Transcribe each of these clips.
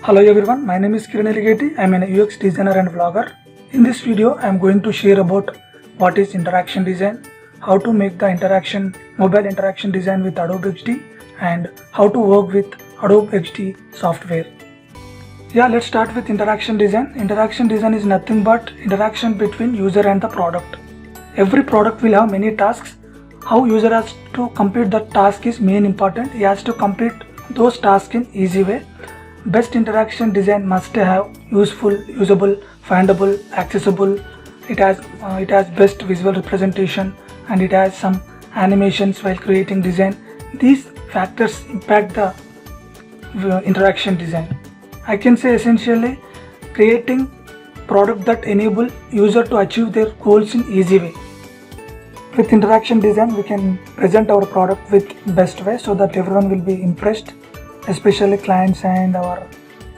Hello everyone, my name is Kiran Eligeti. I am an UX designer and vlogger. In this video, I am going to share about what is interaction design, how to make the mobile interaction design with Adobe XD, and how to work with Adobe XD software. Yeah, let's start with interaction design. Interaction design is nothing but interaction between user and the product. Every product will have many tasks. How user has to complete the task is main important. He has to complete those tasks in easy way. Best interaction design must have useful, usable, findable, accessible. It has best visual representation, and it has some animations while creating design. These factors impact the interaction design. I can say essentially creating product that enable user to achieve their goals in easy way. With interaction design, we can present our product with best way so that everyone will be impressed, especially clients and our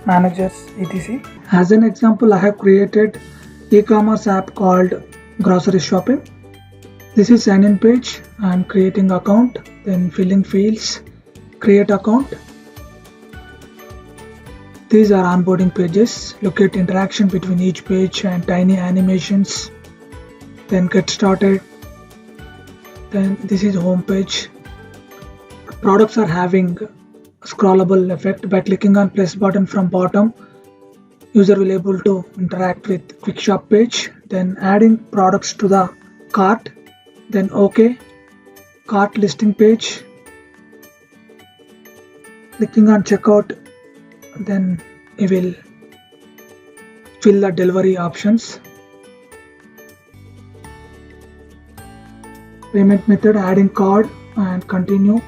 managers, etc. As an example, I have created e-commerce app called grocery shopping. This is sign in page. I am creating account, then filling fields, create account. These are onboarding pages. Look at interaction between each page and tiny animations. Then get started. Then this is home page. Products are having scrollable effect. By clicking on plus button from bottom, user will able to interact with quick shop page. Then adding products to the cart. Then OK. Cart listing page. Clicking on checkout. Then you will fill the delivery options. Payment method, adding card and continue.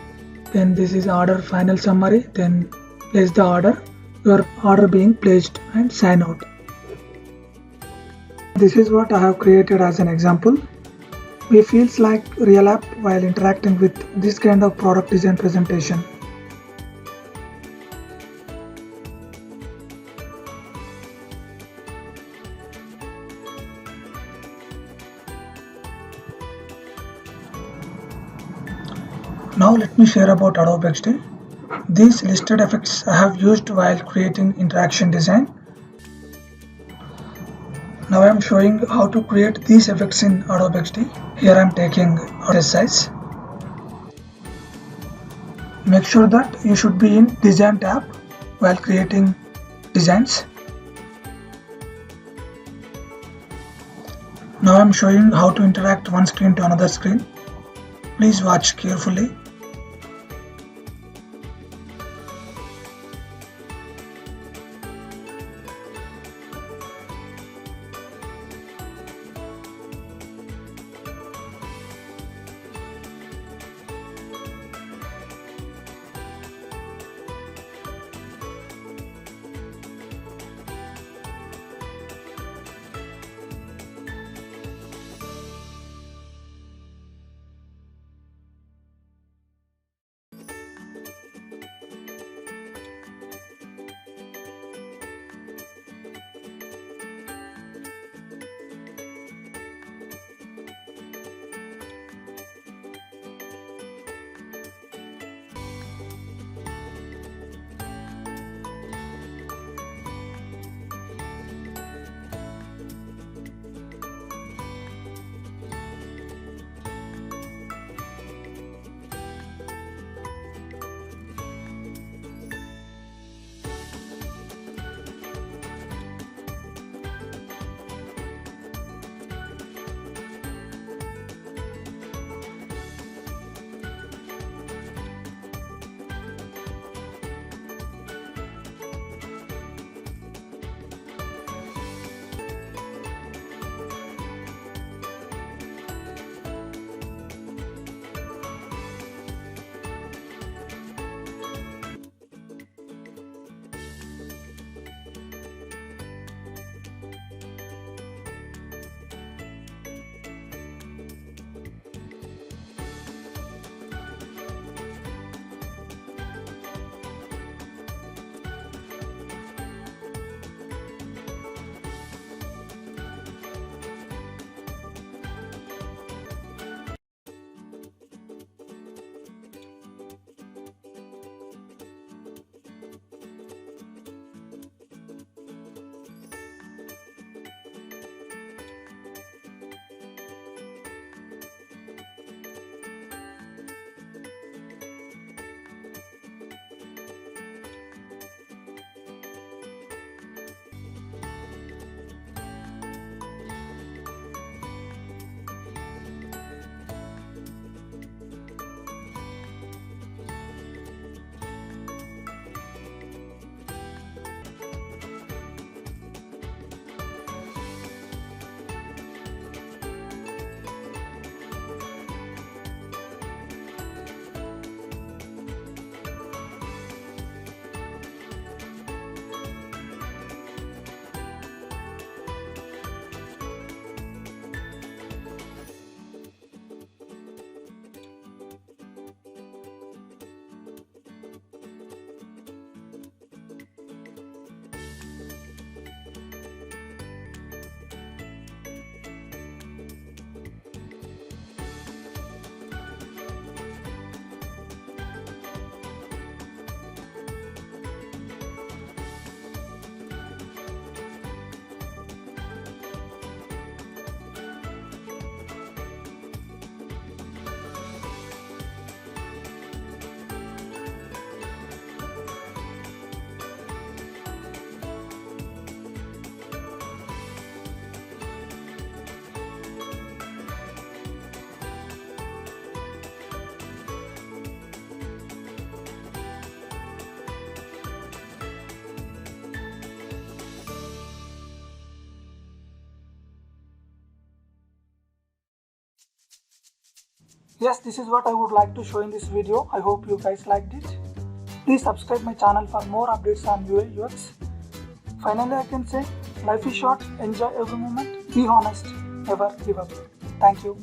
Then this is order final summary. Then place the order. Your order being placed and sign out. This is what I have created as an example. It feels like real app while interacting with this kind of product design presentation. Now let me share about Adobe XD. These listed effects I have used while creating interaction design. Now I am showing how to create these effects in Adobe XD. Here I am taking a size. Make sure that you should be in Design tab while creating designs. Now I am showing how to interact one screen to another screen. Please watch carefully. Yes, this is what I would like to show in this video. I hope you guys liked it. Please subscribe my channel for more updates on UI UX. Finally, I can say life is short, enjoy every moment, be honest, never give up. Thank you.